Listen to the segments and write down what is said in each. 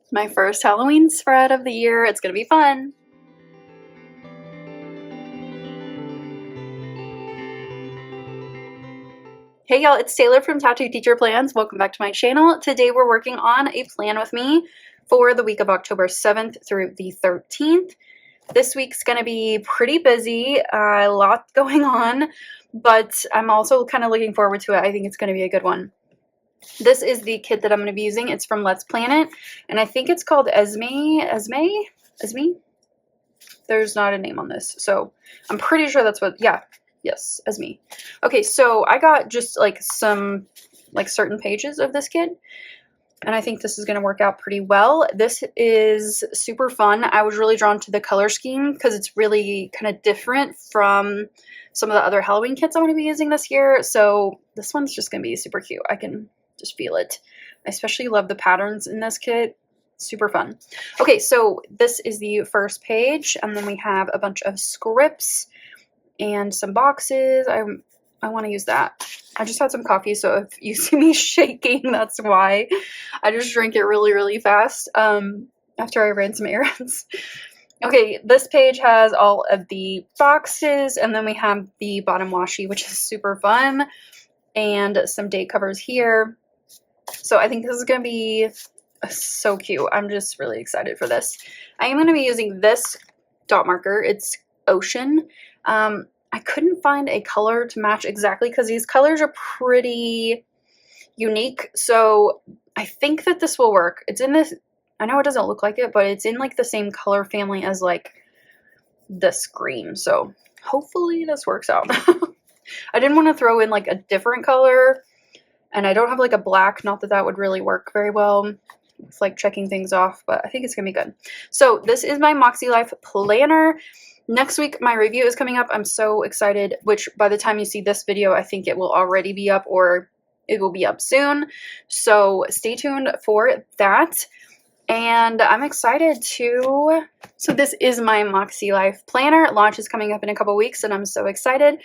My first Halloween spread of the year. It's gonna be fun. Hey y'all, it's Taylor from Tattooed Teacher Plans. Welcome back to my channel. Today we're working on a plan with me for the week of October 7th through the 13th. This week's gonna be pretty busy, a lot going on, but I'm also kind of looking forward to it. I think it's gonna be a good one. This is the kit that I'm going to be using. It's from Let's Plan It, and I think it's called Esme? There's not a name on this, so I'm pretty sure that's what, yeah, yes, Esme. Okay, so I got just like some, like certain pages of this kit, and I think this is going to work out pretty well. This is super fun. I was really drawn to the color scheme because it's really kind of different from some of the other Halloween kits I'm going to be using this year, so this one's just going to be super cute. I can just feel it. I especially love the patterns in this kit. Super fun. Okay, so this is the first page, and then we have a bunch of scripts and some boxes. I want to use that. I just had some coffee, so if you see me shaking, that's why. I just drank it really, really fast after I ran some errands. Okay, this page has all of the boxes, and then we have the bottom washi, which is super fun, and some date covers here. So I think this is going to be so cute. I'm just really excited for this. I am going to be using this dot marker. It's Ocean. I couldn't find a color to match exactly because these colors are pretty unique. So I think that this will work. It's in this, I know it doesn't look like it, but it's in like the same color family as like this green. So hopefully this works out. I didn't want to throw in like a different color. And I don't have like a black, not that that would really work very well. It's like checking things off, but I think it's gonna be good. So this is my makselife planner. Next week, my review is coming up. I'm so excited, which by the time you see this video, I think it will already be up or it will be up soon. So stay tuned for that. And I'm excited to, so this is my makselife planner. Launch is coming up in a couple weeks and I'm so excited.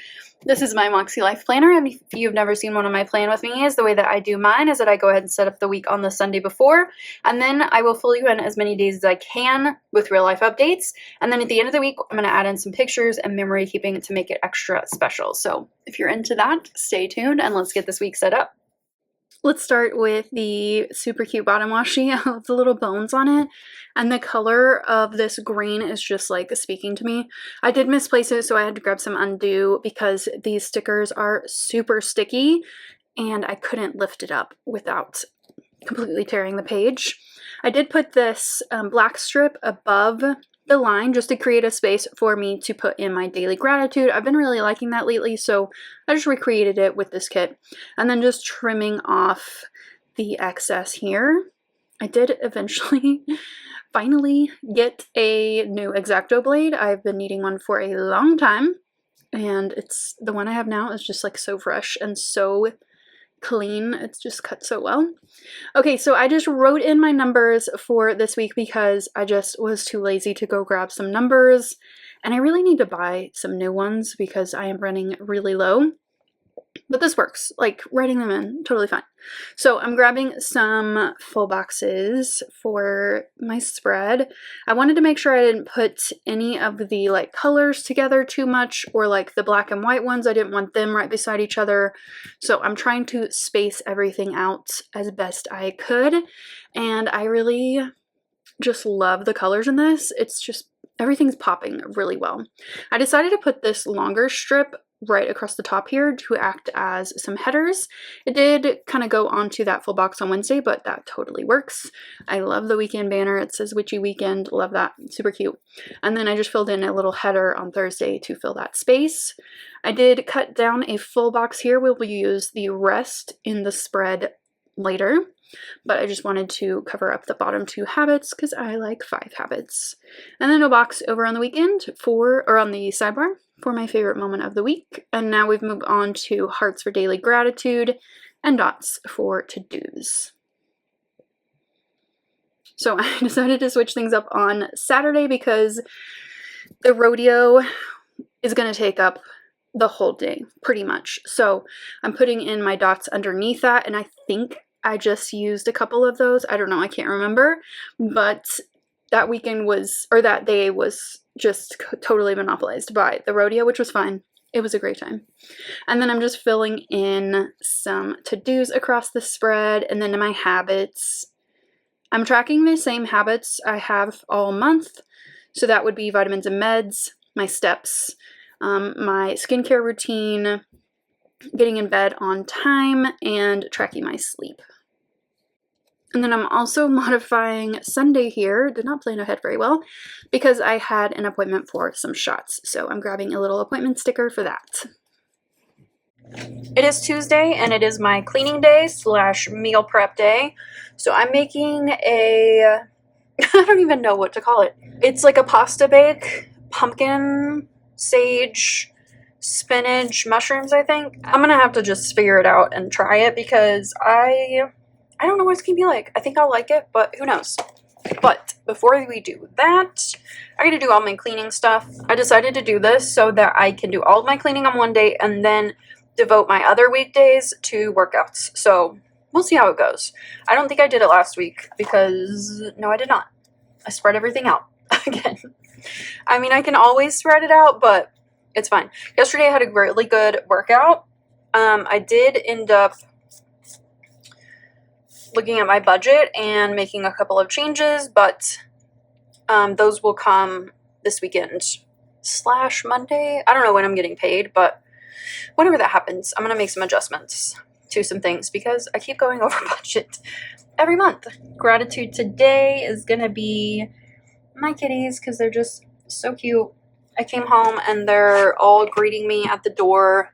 This is my makselife planner, and if you've never seen one of my plan with me, is the way that I do mine is that I go ahead and set up the week on the Sunday before, and then I will fill you in as many days as I can with real life updates, and then at the end of the week, I'm going to add in some pictures and memory keeping to make it extra special. So if you're into that, stay tuned and let's get this week set up. Let's start with the super cute bottom washi with the little bones on it. And the color of this green is just like speaking to me. I did misplace it, so I had to grab some undo because these stickers are super sticky and I couldn't lift it up without completely tearing the page. I did put this black strip above the line just to create a space for me to put in my daily gratitude. I've been really liking that lately, so I just recreated it with this kit. And then just trimming off the excess here. I did eventually finally get a new X-Acto blade. I've been needing one for a long time, and it's the one I have now is just like so fresh and so clean. It's just cut so well. Okay, so I just wrote in my numbers for this week because I just was too lazy to go grab some numbers, and I really need to buy some new ones because I am running really low. But this works, like writing them in, totally fine. So I'm grabbing some full boxes for my spread. I wanted to make sure I didn't put any of the like colors together too much, or like the black and white ones. I didn't want them right beside each other. So I'm trying to space everything out as best I could. And I really just love the colors in this. It's just, everything's popping really well. I decided to put this longer strip right across the top here to act as some headers. It did kind of go onto that full box on Wednesday, but that totally works. I love the weekend banner. It says Witchy Weekend. Love that. Super cute. And then I just filled in a little header on Thursday to fill that space. I did cut down a full box here. We will use the rest in the spread later, but I just wanted to cover up the bottom 2 habits because I like 5 habits. And then a box over on the weekend or on the sidebar for my favorite moment of the week. And now we've moved on to hearts for daily gratitude and dots for to-dos. So I decided to switch things up on Saturday because the rodeo is going to take up the whole day, pretty much. So I'm putting in my dots underneath that, and I think I just used a couple of those. I don't know, I can't remember, but that weekend was, or that day was just totally monopolized by the rodeo, which was fine. It was a great time. And then I'm just filling in some to-dos across the spread, and then my habits. I'm tracking the same habits I have all month. So that would be vitamins and meds, my steps, my skincare routine, getting in bed on time, and tracking my sleep. And then I'm also modifying Sunday here. Did not plan ahead very well because I had an appointment for some shots. So I'm grabbing a little appointment sticker for that. It is Tuesday and it is my cleaning day / meal prep day. So I'm making a, I don't even know what to call it. It's like a pasta bake, pumpkin, sage, spinach, mushrooms, I think. I'm gonna have to just figure it out and try it because I don't know what it's gonna be like. I think I'll like it, but who knows. But before we do that, I gotta do all my cleaning stuff. I decided to do this so that I can do all of my cleaning on one day and then devote my other weekdays to workouts. So we'll see how it goes. I don't think I did it last week because, no, I did not. I spread everything out again. I mean, I can always spread it out, but it's fine. Yesterday I had a really good workout. I did end up looking at my budget and making a couple of changes, but those will come this weekend / Monday. I don't know when I'm getting paid, but whenever that happens, I'm going to make some adjustments to some things because I keep going over budget every month. Gratitude today is going to be my kitties because they're just so cute. I came home and they're all greeting me at the door.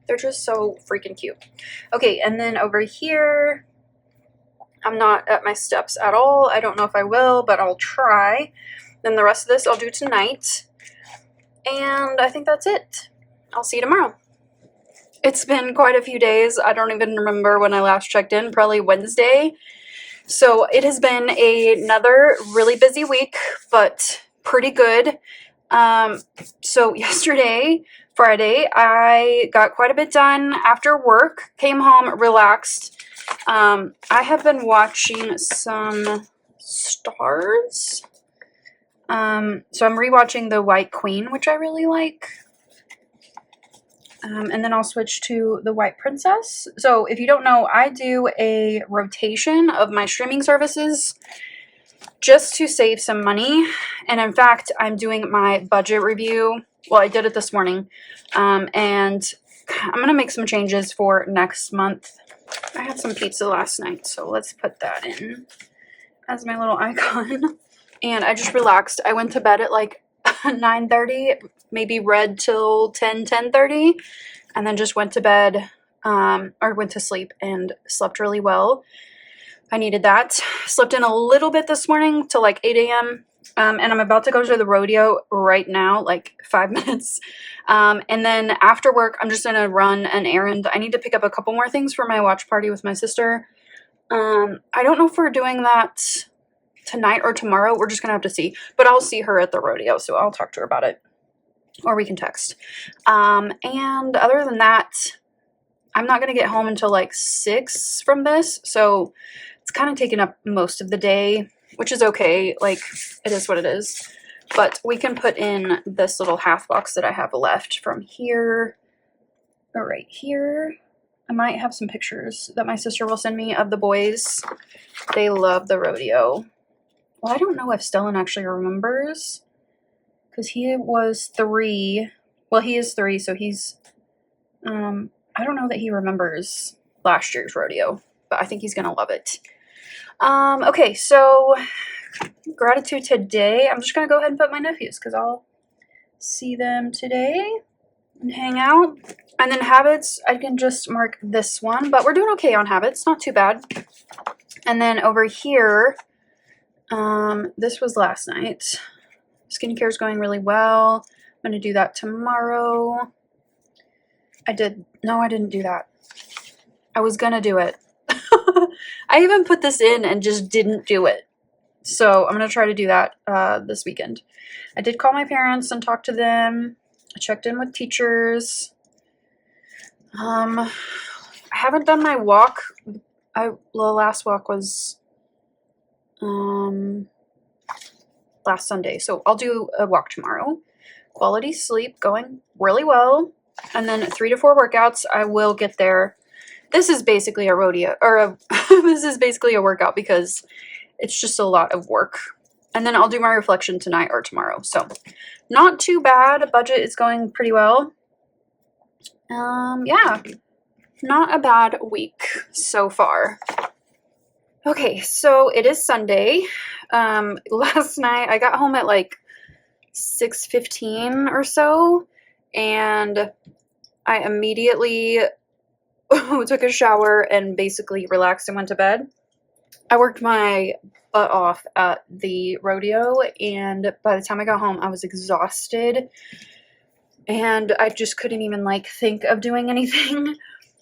They're just so freaking cute. Okay, and then over here, I'm not at my steps at all. I don't know if I will, but I'll try. Then the rest of this I'll do tonight. And I think that's it. I'll see you tomorrow. It's been quite a few days. I don't even remember when I last checked in, probably Wednesday. So it has been another really busy week, but pretty good. So yesterday, Friday, I got quite a bit done after work, came home, relaxed. I have been watching some Stars. So I'm rewatching The White Queen, which I really like. And then I'll switch to The White Princess. So if you don't know, I do a rotation of my streaming services just to save some money. And in fact, I'm doing my budget review. Well, I did it this morning. And I'm going to make some changes for next month. I had some pizza last night, so let's put that in as my little icon. And I just relaxed. I went to bed at like 9:30, maybe read till 10:30, and then just went to bed, or went to sleep and slept really well. I needed that. Slept in a little bit this morning till like 8 a.m. And I'm about to go to the rodeo right now, like 5 minutes. And then after work, I'm just going to run an errand. I need to pick up a couple more things for my watch party with my sister. I don't know if we're doing that tonight or tomorrow. We're just going to have to see. But I'll see her at the rodeo, so I'll talk to her about it. Or we can text. And other than that, I'm not going to get home until like 6 from this. So it's kind of taken up most of the day, which is okay. Like, it is what it is. But we can put in this little half box that I have left from here, or right here. I might have some pictures that my sister will send me of the boys. They love the rodeo. Well, I don't know if Stellan actually remembers, because he was 3. Well, he is 3, so he's, I don't know that he remembers last year's rodeo, but I think he's going to love it. Okay, so gratitude today. I'm just going to go ahead and put my nephews because I'll see them today and hang out. And then habits, I can just mark this one, but we're doing okay on habits. Not too bad. And then over here, this was last night. Skincare is going really well. I'm going to do that tomorrow. No, I didn't do that. I was going to do it. I even put this in and just didn't do it. So I'm going to try to do that this weekend. I did call my parents and talk to them. I checked in with teachers. I haven't done my walk the last walk was last Sunday, so I'll do a walk tomorrow. Quality sleep going really well, and then 3 to 4 workouts. I will get there. This is basically a rodeo, or this is basically a workout because it's just a lot of work. And then I'll do my reflection tonight or tomorrow. So not too bad. Budget is going pretty well. Yeah, not a bad week so far. Okay, so it is Sunday. Last night I got home at like 6:15 or so, and I immediately took a shower and basically relaxed and went to bed. I worked my butt off at the rodeo, and by the time I got home, I was exhausted, and I just couldn't even like think of doing anything.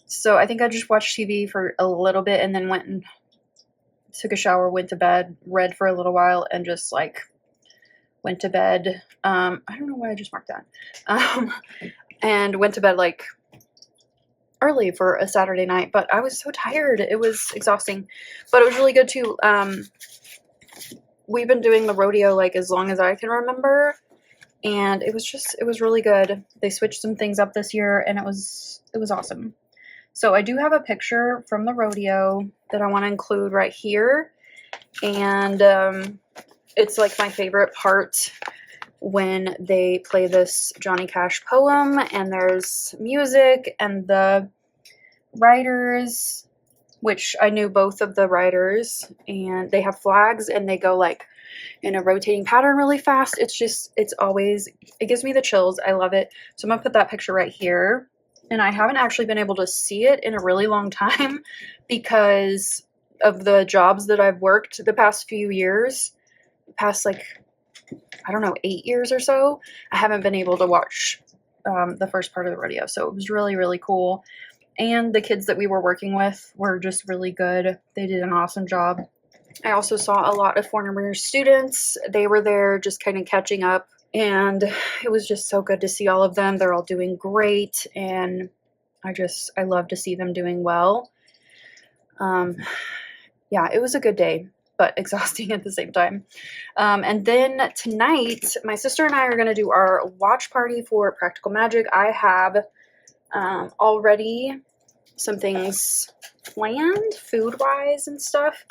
So I think I just watched TV for a little bit and then went and took a shower, went to bed, read for a little while, and just like went to bed. I don't know why I just marked that. And went to bed like early for a Saturday night, but I was so tired. It was exhausting, but it was really good too. We've been doing the rodeo like as long as I can remember, and it was really good. They switched some things up this year, and it was awesome. So I do have a picture from the rodeo that I want to include right here, and it's like my favorite part when they play this Johnny Cash poem, and there's music, and the writers, which I knew both of the writers, and they have flags, and they go like in a rotating pattern really fast. It gives me the chills. I love it. So I'm gonna put that picture right here, and I haven't actually been able to see it in a really long time because of the jobs that I've worked the past few years, like, I don't know, 8 years or so. I haven't been able to watch the first part of the rodeo, so it was really, really cool. And the kids that we were working with were just really good. They did an awesome job. I also saw a lot of former students. They were there just kind of catching up, and it was just so good to see all of them. They're all doing great, and I love to see them doing well. Yeah, it was a good day, but exhausting at the same time. And then tonight, my sister and I are going to do our watch party for Practical Magic. I have already some things planned food-wise and stuff.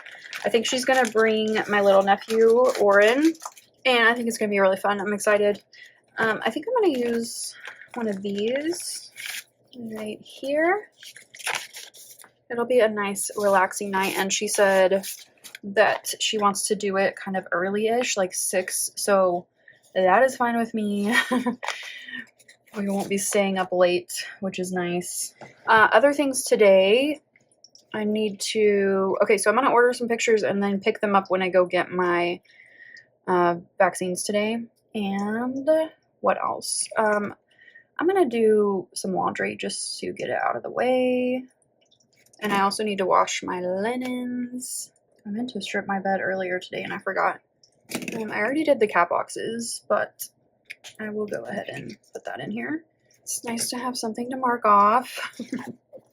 I think she's going to bring my little nephew, Oren, and I think it's going to be really fun. I'm excited. I think I'm going to use one of these right here. It'll be a nice, relaxing night, and she said that she wants to do it kind of early-ish, like 6, so that is fine with me. We won't be staying up late, which is nice. Other things today, I need to... Okay, so I'm going to order some pictures and then pick them up when I go get my vaccines today. And what else? I'm going to do some laundry just to get it out of the way. And I also need to wash my linens. I meant to strip my bed earlier today and I forgot. I already did the cat boxes, but I will go ahead and put that in here. It's nice to have something to mark off.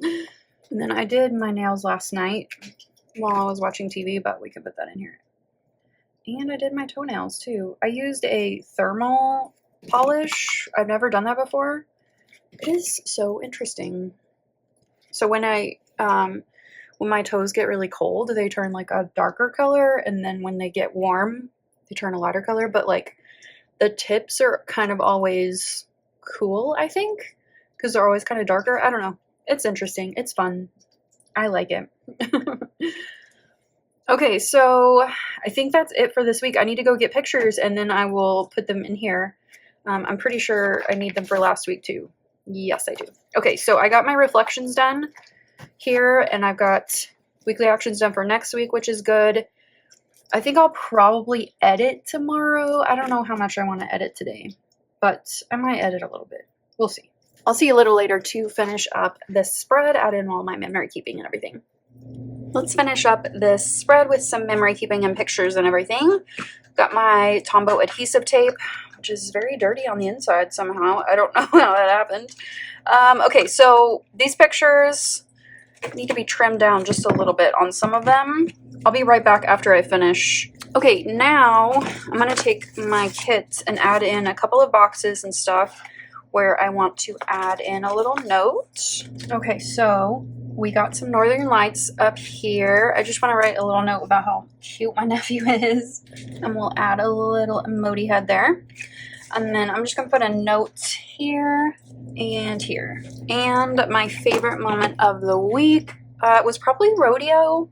And then I did my nails last night while I was watching TV, but we can put that in here. And I did my toenails too. I used a thermal polish. I've never done that before. It is so interesting. So when my toes get really cold, they turn like a darker color, and then when they get warm, they turn a lighter color, but like the tips are kind of always cool, I think, because they're always kind of darker. I don't know. It's interesting. It's fun. I like it. Okay, so I think that's it for this week. I need to go get pictures, and then I will put them in here. I'm pretty sure I need them for last week too. Yes, I do. Okay, so I got my reflections done here, and I've got weekly actions done for next week, which is good. I think I'll probably edit tomorrow. I don't know how much I want to edit today, but I might edit a little bit. We'll see. I'll see you a little later to finish up this spread, add in all my memory keeping and everything. Let's finish up this spread with some memory keeping and pictures and everything. Got my Tombow adhesive tape, which is very dirty on the inside somehow. I don't know how that happened. Okay, so these pictures, need to be trimmed down just a little bit on some of them. I'll be right back after I finish. Okay, now I'm going to take my kit and add in a couple of boxes and stuff where I want to add in a little note. Okay, so we got some northern lights up here. I just want to write a little note about how cute my nephew is. And we'll add a little emoji head there. And then I'm just going to put a note here and here. And my favorite moment of the week was probably rodeo.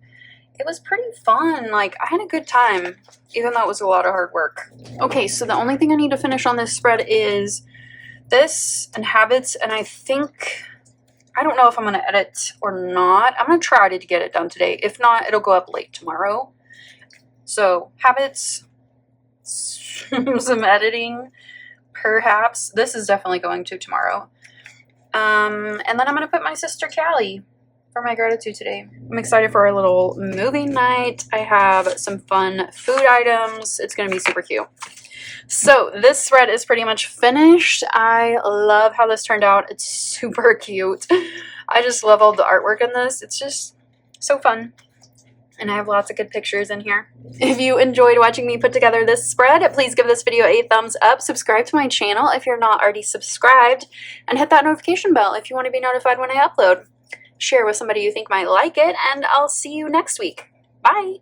It was pretty fun. Like, I had a good time, even though it was a lot of hard work. Okay, so the only thing I need to finish on this spread is this and habits, and I don't know if I'm going to edit or not. I'm going to try to get it done today. If not, it'll go up late tomorrow. So, habits, some editing, perhaps. This is definitely going to tomorrow. And then I'm going to put my sister Callie for my gratitude today. I'm excited for our little movie night. I have some fun food items. It's going to be super cute. So this spread is pretty much finished. I love how this turned out. It's super cute. I just love all the artwork in this. It's just so fun. And I have lots of good pictures in here. If you enjoyed watching me put together this spread, please give this video a thumbs up. Subscribe to my channel if you're not already subscribed. And hit that notification bell if you want to be notified when I upload. Share with somebody you think might like it. And I'll see you next week. Bye!